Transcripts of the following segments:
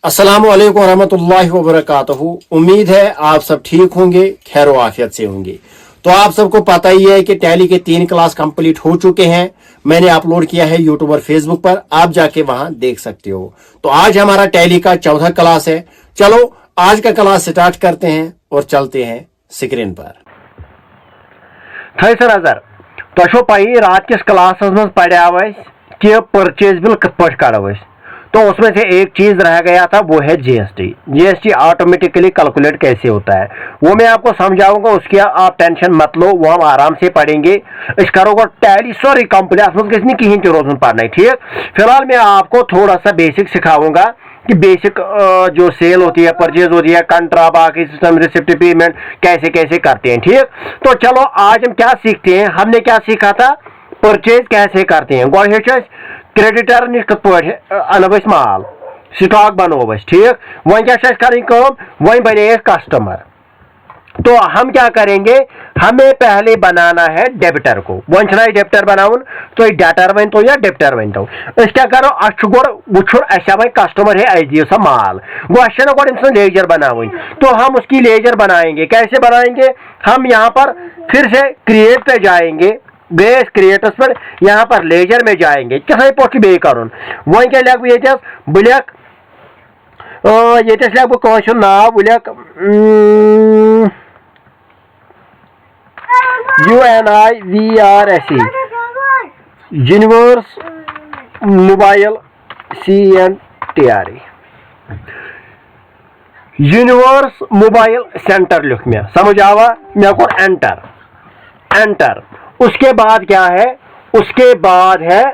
अस्सलाम वालेकुम रहमतुल्लाहि व बरकातहू। उम्मीद है आप सब ठीक होंगे, खैर व आफियत से होंगे। तो आप सबको पता ही है कि टैली के 3 क्लास कंप्लीट हो चुके हैं। मैंने अपलोड किया है यूट्यूब और फेसबुक पर, आप जाके वहां देख सकते हो। तो आज हमारा टैली का 14 क्लास है। चलो आज का क्लास स्टार्ट करते हैं और चलते हैं स्क्रीन पर। सर अजर तो पी रात किस क्लास मज पढ़ाव कि परचेज बिल कत पे कड़ो, तो उसमें से एक चीज रह गया था, वो है जीएसटी। जीएसटी ऑटोमेटिकली कैलकुलेट कैसे होता है वो मैं आपको समझाऊंगा, उसकी आप टेंशन मत लो, वो हम आराम से पढ़ेंगे। इस करोगे टैली सॉरी कंप्लीट कहीं रोजन पढ़ना है, ठीक। फिलहाल मैं आपको थोड़ा सा बेसिक सिखाऊंगा कि बेसिक जो सेल होती है, परचेज होती है, कंट्रा, बाकी सिस्टम, रिसिप्ट, पेमेंट कैसे कैसे करते हैं, ठीक। तो चलो आज हम क्या सीखते हैं। हमने क्या सीखा था, परचेज कैसे करते हैं। गो क्रेडिटर नश कत अनब माल, स्टॉक बनो, ठीक। वह क्या करें, वह बने कस्टमर। तो हम क्या करेंगे, हमें पहले बनाना है डेबिटर को। वो डेबिटर बनाउन तो डेटर वन तो या डेबिटर वन तो अस क्या करो, गोड़ वुचुन अ कस्टमर है अस दियो सा माल, गो अ गोड़ लेजर बनावन। तो हम उसकी लेजर बनाएंगे। कैसे बनाएंगे, हम यहाँ पर फिर से क्रिएट पे जाएंगे, बेस क्रिएटर्स पर, यहाँ पर लेजर में जाएंगे। किस पे बे कर वो क्या लग ये बह लख ये लग बह नाव बह लख UNIVERSE universe mobile CNTRE universe mobile centre लिख में, समझ आवा। मैं को एंटर एंटर। उसके बाद क्या है, उसके बाद है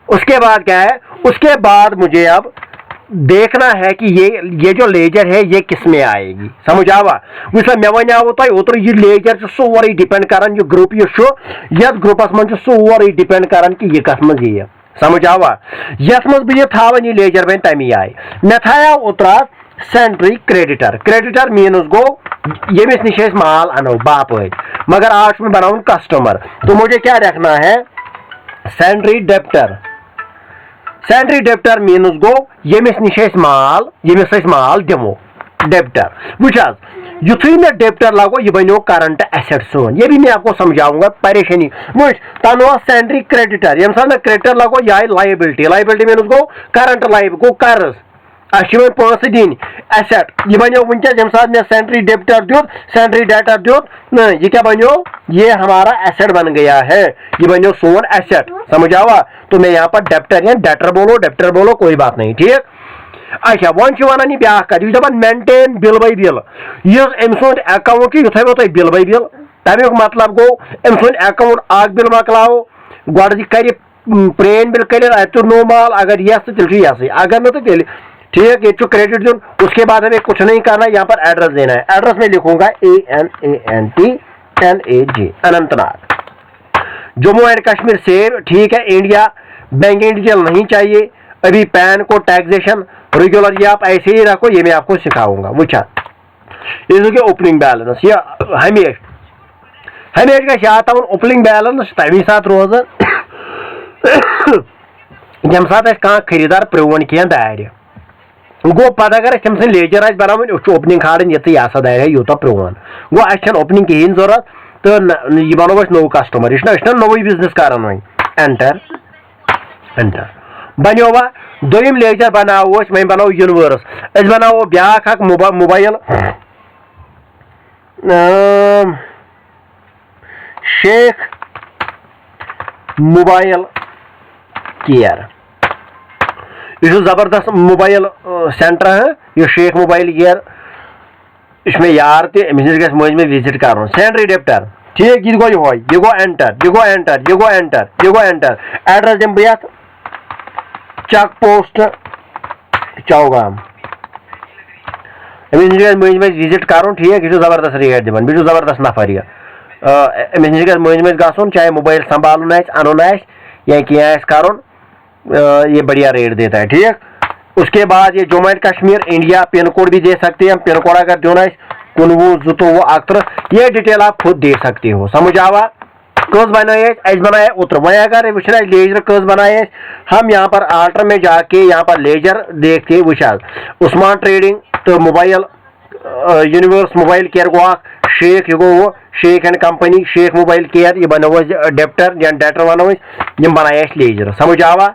उसके बाद क्या है, उसके बाद मुझे अब देखना है कि ये जो लेजर है ये किस में आएगी, समझ आवा। मे वन तुम ओतर ये लेजर सोरे डिपेंड कर ग्रुप ये ग्रुपस मन सोरे डिपेंड कर कि यह कत मज ये, समझ आवा। यथ मज बह थावन ये लेजर वन तमी आय मे थाया ओतर सेंट्री क्रेडिटर। क्रेडिटर मीनस गो यमिस निश माल अनो बापत, मगर आज में बनाऊं कस्टमर। तो मुझे क्या रखना है, sundry debtor. Sundry debtor means गो यमिस निश माल दिमो डेबिटर। वुच युथु में डेबिटर लगो ये बनो करंट एसेट सोन। ये भी मैं आपको समझाऊंगा, परेशानी वुच तनो सेंट्री क्रेडिटर। यम साथ क्रेडिटर लगो यह लाइबिलिटी। लाइबिलिटी मीनस गो करंट लाइब गो कर्ज अन पैसे दिन एसेट। यह बनो वनकस यम साथ में सेंट्री डेबिटर दुत, सेंट्री डेटर दुत, ये क्या बनो, ये हमारा एसेट बन गया है, ये बनो सोन एसेट, समझ आवा। तो मैं यहाँ पर डेबिटर या डेबिटर बोलो कोई बात नहीं, ठीक। अच्छा वन वन ब्या कत दपान मेंटेन बिल बाई बिल। अम सुंद अकाउंट यु थो तुम बिल बाई बिल, तमिक मतलब गो अम सुंद अकाउंट अख बिल मकलाओ गोड़ कर प्रेन बिल कर नो माल, अगर यस तो तेल यस, अगर न तो तेल ठीक। ये क्रेडिट दून, उसके बाद हमें कुछ नहीं करना, यहाँ पर एड्रेस देना है। एड्रेस में लिखूंगा ANANTNAG Anantnag, Jammu and Kashmir save, ठीक है। इंडिया बैंकिंग डिटेल नहीं चाहिए अभी। पैन को टैक्सेशन रेगुलर ये आप ऐसे ही रखो, ये मैं आपको सिखाऊंगा। वुचा इसके ओपनिंग बैलेंस ये हमेश का ओपनिंग बैलेंस तमी सात रोजान यम सात खरीदार प्रोन कह दार गो पता अगर तम सन लेजर आ बनावन ओपनिंग खाड़न ये सा दार यूत प्रोन गो अ ओपनिंग कहें जरूरत, तो यह बनो नो कस्टमर। यह नोई बिजनेस कर वो एंटर एंटर बनो वा दोम लेजर बनाओ वह बनाओ यूनिवर्स। अस बनाओ ब्या मोबाइल शेख मोबाइल केयर। यह जबरदस्त मोबाइल सेंटर है, यह शेख मोबाइल केयर। इसमें यार तमिस मज में विजिट कर सेंट्री डेबिटर, ठीक। यह गो एंटर, यह गो एंटर, यह गो एंटर, यह गो एंटर। एड्रेस दिम बह चक पोस्ट चौगाम, अमिस मज मज विजिट कर, ठीक। यह जबरदस्त रेट दिवान, बह जबरदस्त नफर यह अमिस नश मज मज गन, चाहे मोबाइल संभालन अन या कह कर, ये बढ़िया रेट देता है, ठीक। उसके बाद ये Jammu and Kashmir India pin code भी दे सकते हैं हम। पिन कोड अगर देना 19 22 13, ये डिटेल आप खुद दे सकते हो, समझ आवा। कस बनाए उतर वह अगर वुचन लेजर कस बनाए हम यहाँ पर आल्टर में जाके यहाँ पर लेजर देखते वुचाज उस्मान ट्रेडिंग तो मोबाइल यूनिवर्स मोबाइल केयर गो शेख यह गो Sheikh and company Sheikh mobile care यह बनो डेप्टर या डेटर वनो यम बनाए लेजर समझ आवा।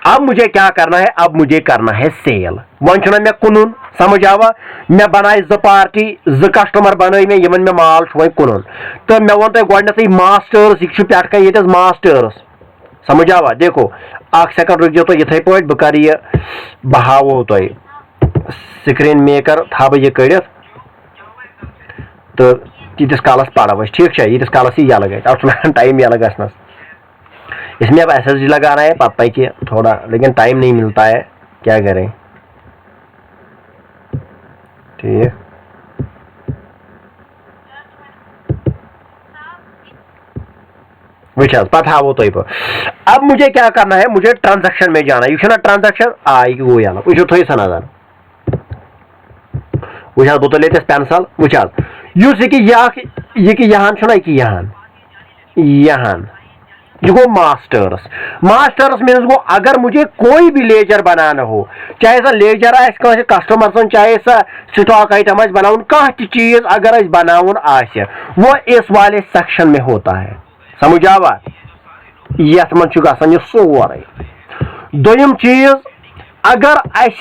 अब मुझे क्या करना है, अब मुझे करना है सेल वन मे कुन समझ आवा मे बनाए ज पार्टी ज कस्टमर बन मे यमन मे माल वो कुन तो मे वो तुम गई मास्टर्स यह पे ये मास्टर्स समझ आवा। देखो अख सेकंड रुक तो इथे पे बह कर बह हावो तुम स्क्रीन मेकर थव यह कड़ित तो तीस कालस पढ़ो ठीक है यीस कालस यह यलग अब टाइम यलग गसनस इसमें अब SSD लगाना है पापा की थोड़ा लेकिन टाइम नहीं मिलता है क्या करें ठीक। विचार पता वो तो अब मुझे क्या करना है, मुझे ट्रांजैक्शन में जाना है यह ट्रांजैक्शन आई वो याला वो थो सनादान वुचार बह तुल पेंसल वुचार यह यहाँ ये गो मास्टर्स मास्टर्स मीन्स गो अगर मुझे कोई भी लेजर बनाना हो चाहे सा लेजर कस्टमर सन चाहे सा स्टॉक आइटम बना कह चीज अगर बनाउन आसे वो इस वाले सेक्शन में होता है समझ आवा यथ मन गसान यह सोरे। दोयम चीज अगर अस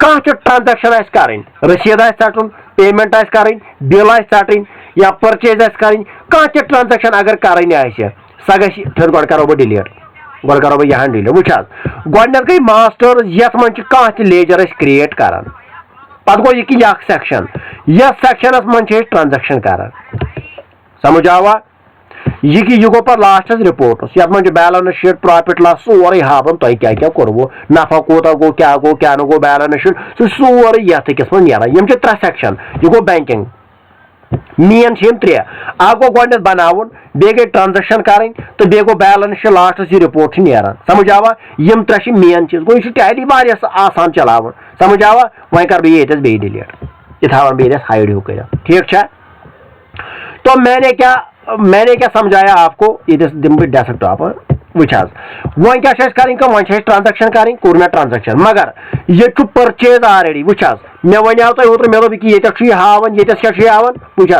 कह ट्रांजैक्शन करें रसीद षटन पेमेंट करें बिल षटन या परचेज करें कह ट्रांजैक्शन अगर करें आसे सा फिर गो करो बह डिलीट गो करो बह यहाँ डिलीट वुच गो गई मास्टर्स यथ मन कह लेजर क्रिएट कर पत गो यह सेक्शन यथ सेक्शनस मन ट्रांजैक्शन कर समझ आवा यह गो पर लास्टस रिपोर्टस यथ मन बैलेंस शीट प्रॉफिट लॉस सोरे हावन तुम क्या क्या कोरवो नफा कोता गो क्या न गो बैलेंस शीट सह सोरे यथ अकिस मन नेरान यम त्रे सेक्शन यह गो बैंकिंग मेन त्रे अख गो गो बनावन बे गई ट्रांजैक्शन करें तो बे गो बैलेंस लास्टस यह रिपोर्ट नेरान समझ आवा यम त्रे मेन चीज गो यह टैली वारिया आसान चलावन समझ आवा वह कर बह ये बे डिलीट यह थावन बह हाइड हूँ कर ठीक है। तो मैंने क्या समझाया आपको ये दिम बह डेस्कटॉप वुच वो क्या करें वो ट्रांजैक्शन करें कोर मे ट्रांजैक्शन मगर ये परचेज ऑलरेडी वुच मे वनो तुम ओतर मे दोप ये हावन ये क्या हावन वुच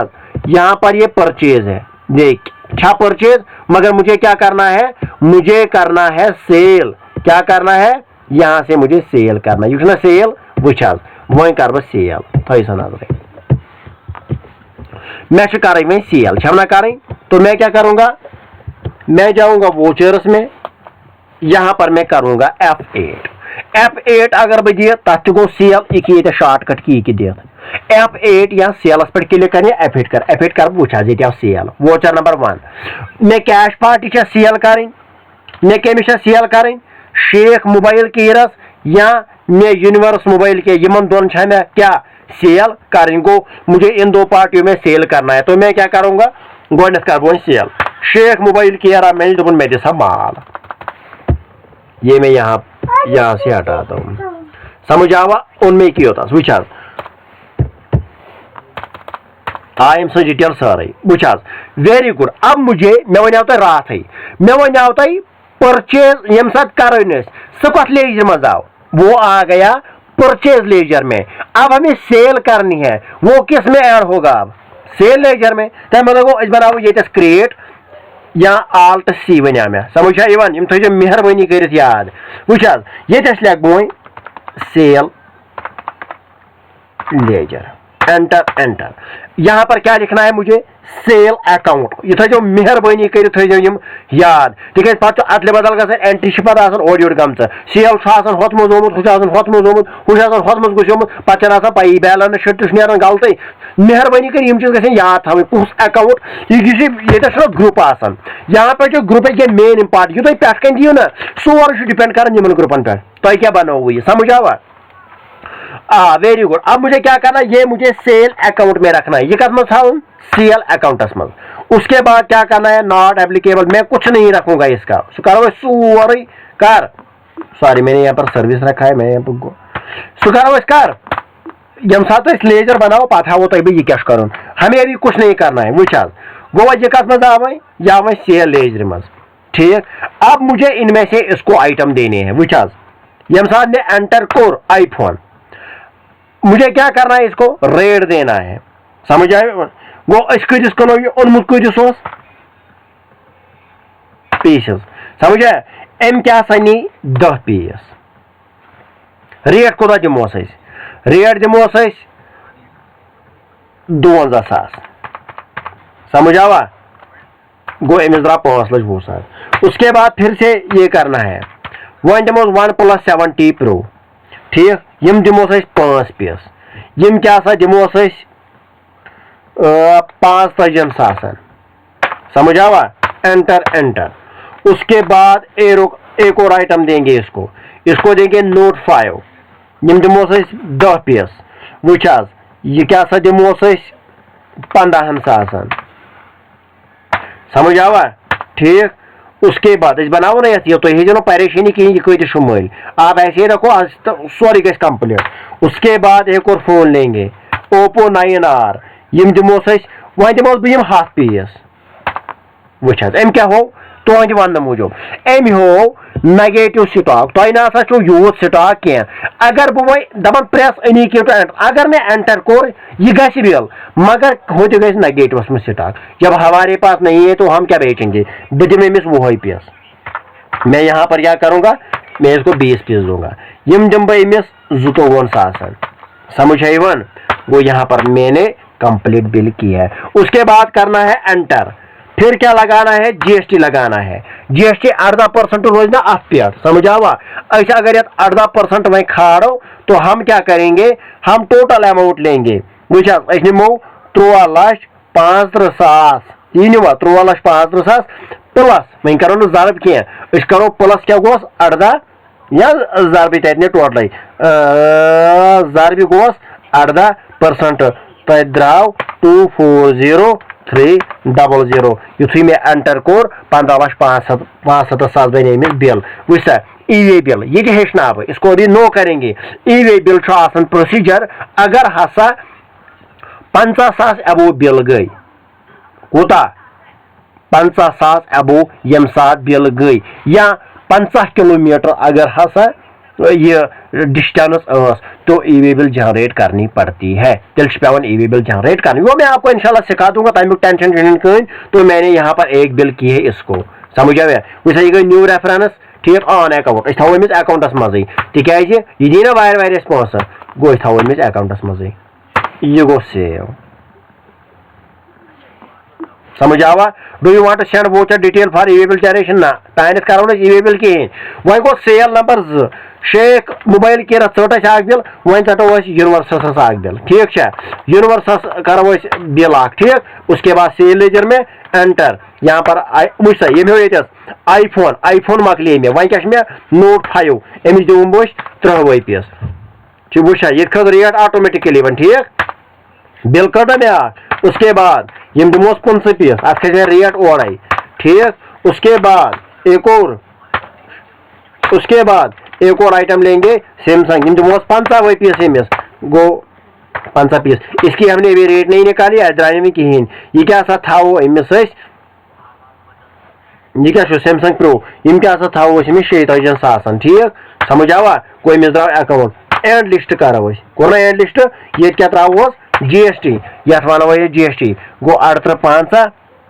यहाँ पर ये परचेज है देख छा परचेज मगर मुझे क्या करना है, मुझे करना है सेल। क्या करना है, यहाँ से मुझे सेल करना है। यह सेल वुच वो कर बह सेल थो सा नजर मैं करें वही सेल छमना करें तो मैं क्या करूँगा, मैं जाऊँगा वोचर्स में, यहाँ पर मैं करूँगा F8 अगर बह दिए तथ गो सेल ये शॉर्टकट की दित F8 या सेलस पे क्लिक कर F8 कर वुच ये सेल वोचर नंबर 1 मे कैश पार्टी सेल करें मे कमिस सेल करें शेख मोबाइल केयरस या मे यूनिवर्स मोबाइल के यमन दोन मे क्या सेल करें गो मुझे इन दो पार्टियों में सेल करना है। तो मैं क्या करूँगा गोडनेथ कर वो सेल शेख मोबाइल केयर मैंने दोपन मे दिसा माल ये मैं यहाँ से हटाता हूँ समझ आवा उनमें की होता वुच आयम सो डिटेल सारे वुच वेरी गुड। अब मुझे मे वन तुम रात मे वन तुम परचेज यम सात कर सह कत लेजर मज आव वो आ गया परचेज लेजर में। अब हमें सेल करनी है, वो किस में ऐड होगा, अब सेल लेजर में। तब मतलब बनाओ ये क्रिएट या आल्ट सी वन मे समझ यम थो मेहरबानी कर याद वुच ये लिख बो सेल लेजर एंटर यहाँ पर क्या लिखना है मुझे सेल अकाउंट ये थो मेहरबानी कर याद तिक पे अदल बदल ग एंट्री पे ओर योर गम सेल होत मज होमुत गुसोमुत पे पी बैलेंस शीट गलत मेहरबानी कर चीज ग याद थी कुछ अकाउंट ये ग्रुप यहाँ पे जो ग्रुप है मेन इम्पार्ट यू तुम पे दियो ना सोर डिपेंड कर ग्रुपन पे तुम क्या बनाओ ये समझ आवा वेरी गुड। अब मुझे क्या करना है, ये मुझे सेल अकाउंट में रखना है, ये कद था सेल अकाउंट में। उसके बाद क्या करना है, नॉट एप्लीकेबल मैं कुछ नहीं रखूंगा इसका करो सोरी कर सॉरी मैंने यहाँ पर सर्विस रखा है मैं यहाँ पर सुखारो कर यम सात लेजर बनाओ पता वो तो ये क्या करूँ हमें अभी कुछ नहीं करना है वुच गो ये कस मज आवे यह आवे सेल लेजर मज ठीक। अब मुझे इनमें से इसको आइटम देने हैं वुच यम साथ ने एंटर कोर आईफोन मुझे क्या करना है इसको रेट देना है समझ आए गो कस कनो यह ओनमुत कस पीस समझ आए एम क्या सनी 10 पीस रेट कोता दिमोस रेट दिमोस 52,000 समझ आवा गो अमिस द्रा 5,20,000। उसके बाद फिर से ये करना है वन दिमोस 1+7T Pro ठीक यम दिमोस 5 पीस यम क्या सा दिमोस 55,000 समझ आवा एंटर एंटर। उसके बाद एक और आइटम देंगे इसको देंगे Note 5 यम दिमोस 10 पीस वुच ये क्या सा दिमोस 15,000 समझ आवा ठीक। उसके बाद बनाओ ना ये तो ये परेशानी कहीं ये कत शुमाइल आप ऐसे ही रखो सॉरी गस कंप्लीट। उसके बाद एक और फोन लेंगे Oppo 9R यम दिमोस वह दिमोस बह 100 पीस वुच अम क्या हो तुहद वन मूजूब अम हो नेगेटिव स्टॉक तुम ना छो यूथ स्टॉक की अगर बह वो दपान प्रेस अनी कि अगर मैं एंटर कोर यह गि बिल मगर हो तो गई नेगेटिव में स्टॉक जब हमारे पास नहीं है तो हम क्या बेचेंगे बह दिम अमिस 100 पीस मैं यहाँ पर क्या करूँगा मैं इसको 20 पीस दूंगा यम दिम बह अमिस 52,000 समझ है वन वो यहाँ पर मैंने कंप्लीट बिल किया है। उसके बाद करना है एंटर फिर क्या लगाना है GST लगाना है GST 18% रोज ना अफ पे समझ आवा ऐसा अगर 18% वहीं खाड़ो तो हम क्या करेंगे हम टोटल अमाउंट लेंगे वुच निमो 13,35,000 यह निवा 13,35,000 प्लस वहीं करो ना जरब कह करो प्लस क्या गोस 18 या जरब तने टोटल जरब गोस 18% तो द्राव 240,300 युथी में एंटर कोर 15,65,000 बने बिल वुच ई-वे बिल ये हेचना इसको अभी नो करेंगे ई-वे बिल प्रोसीजर अगर हसा 50,000 अबो बिल गई कोता 50,000 अबो यम साथ बिल गई या 50 किलोमीटर अगर हसा ये डिस्टेंस तो ई-वे बिल जनरेट करनी पड़ती है तेल पेवन ई-वे बिल जनरेट करनी वो मैं आपको इंशाल्लाह सिखा दूंगा तमिक टेंशन कहीं। तो मैंने यहाँ पर एक बिल की है इसको समझ आया वह यह गई न्यू रेफरेंस ठीक ऑन अकाउंट थो अमिस अकाउंटस मजे तिकाज यह दी ना वारिया पोसा गो थो अमिस अकाउंटस मजे यह गो सेव समझ आवा do you want to send voucher detail for e-way bill generation ना तान करो ई-वे बिल कहें वह गो सेल नंबर 2 शेख मोबाइल के ट बिल वन टो यूनिवर्सल बिल ठीक है यूनिवर्सल करो बिल ठीक। उसके बाद सेल लेजर में एंटर यहाँ पर वुच ये ये आईफोन मकले मे वह क्या Note 5 अमिस दिव बह 30 पीस वुच ये खत रेट ऑटोमेटिकली वन ठीक बिल कटा मे उसके बाद यम दिमोस 50 पीस अत खस रेट ओर ठीक। एक और आइटम लेंगे सैमसंग यम दिमोस 50 पीस अमिस गो 50 पीस इसकी हमने अभी रेट नहीं निकाली अदराने में कहीं ये क्या सा था वो अमिस ये क्या सैमसंग प्रो यम क्या सा था वो अमिस 6,000 ठीक समझ आवा कोई अमिस द्राव अकाउंट एंड लिस्ट करो कोर एंड लिस्ट ये क्या त्रोस GST ये वन ये GST गो 18,500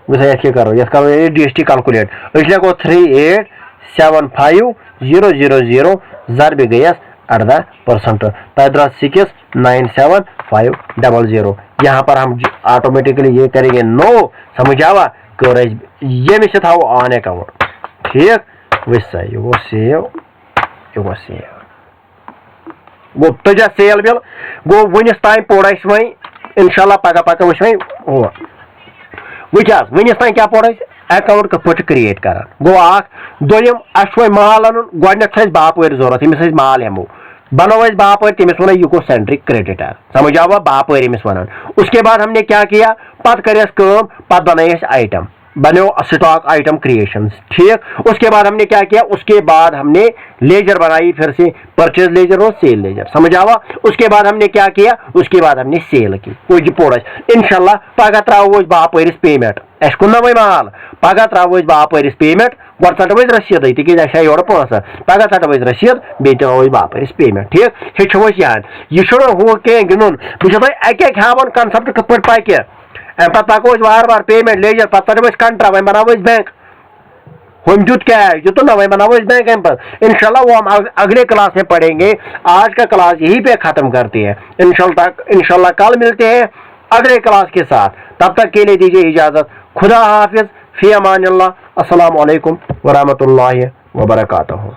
वो करो ये करो GST कैलकुलेट इसलिए गो 38,75,000 जरब गयस 18% तद्रा 6,97,500 यहाँ पर हम ऑटोमेटिकली ये करेंगे नो समझ आवा ये में से था वो ऑन अकाउंट ठीक वैसा वो सेव गो तजा सेल बिल गो वनिस ताम पोड़ वही इंशाल्लाह पगह पगह वो वुच वनिस ताम क्या पोड़ अकाउंट कत पे क्रिएट कर गो दोम वो माल अन गोडन बापर जरूरत यमिस माल हेमो बनो बापर तमिस वन यह गो सेंट्रिक क्रेडिटर समझ आवा बापर यमिस वन। उसके बाद हमने क्या किया पत कर पत बनाई आइटम बनो स्टॉक आइटम क्रिएशंस, ठीक। उसके बाद हमने क्या किया, उसके बाद हमने लेजर बनाई, फिर से परचेज लेजर और सेल लेजर, समझ आवा। उसके बाद हमने क्या किया, उसके बाद हमने सेल की, वो पोड़ इंशाल्लाह पगह त्रो बापर पेमेंट, अस कुन ना वही माल, पगह त्रो बापर पेमेंट, गो षटो रसीद तिक योर पोस, पगह षटो रसीद बे दिमो बापर पेमेंट, ठीक। हेचो यान यह हु कह गिंदन, बह अके हावान कंसेप्ट कत पे पकि, पे पको वार वार पेमेंट लेजर, पे षटो कंट्रा, वह बनावो बैंक, हम जुत क्या है जो तो ना वही बनावो बैंक पर। इंशाल्लाह वो हम अगले क्लास में पढ़ेंगे। आज का क्लास यहीं पे खत्म करते हैं। इंशाल्लाह कल मिलते हैं अगले क्लास के साथ। तब तक के लिए दीजिए इजाजत। खुदा हाफिज, फी अमानिल्लाह। अस्सलामु अलैकुम व रहमतुल्लाहि व बरकातहू।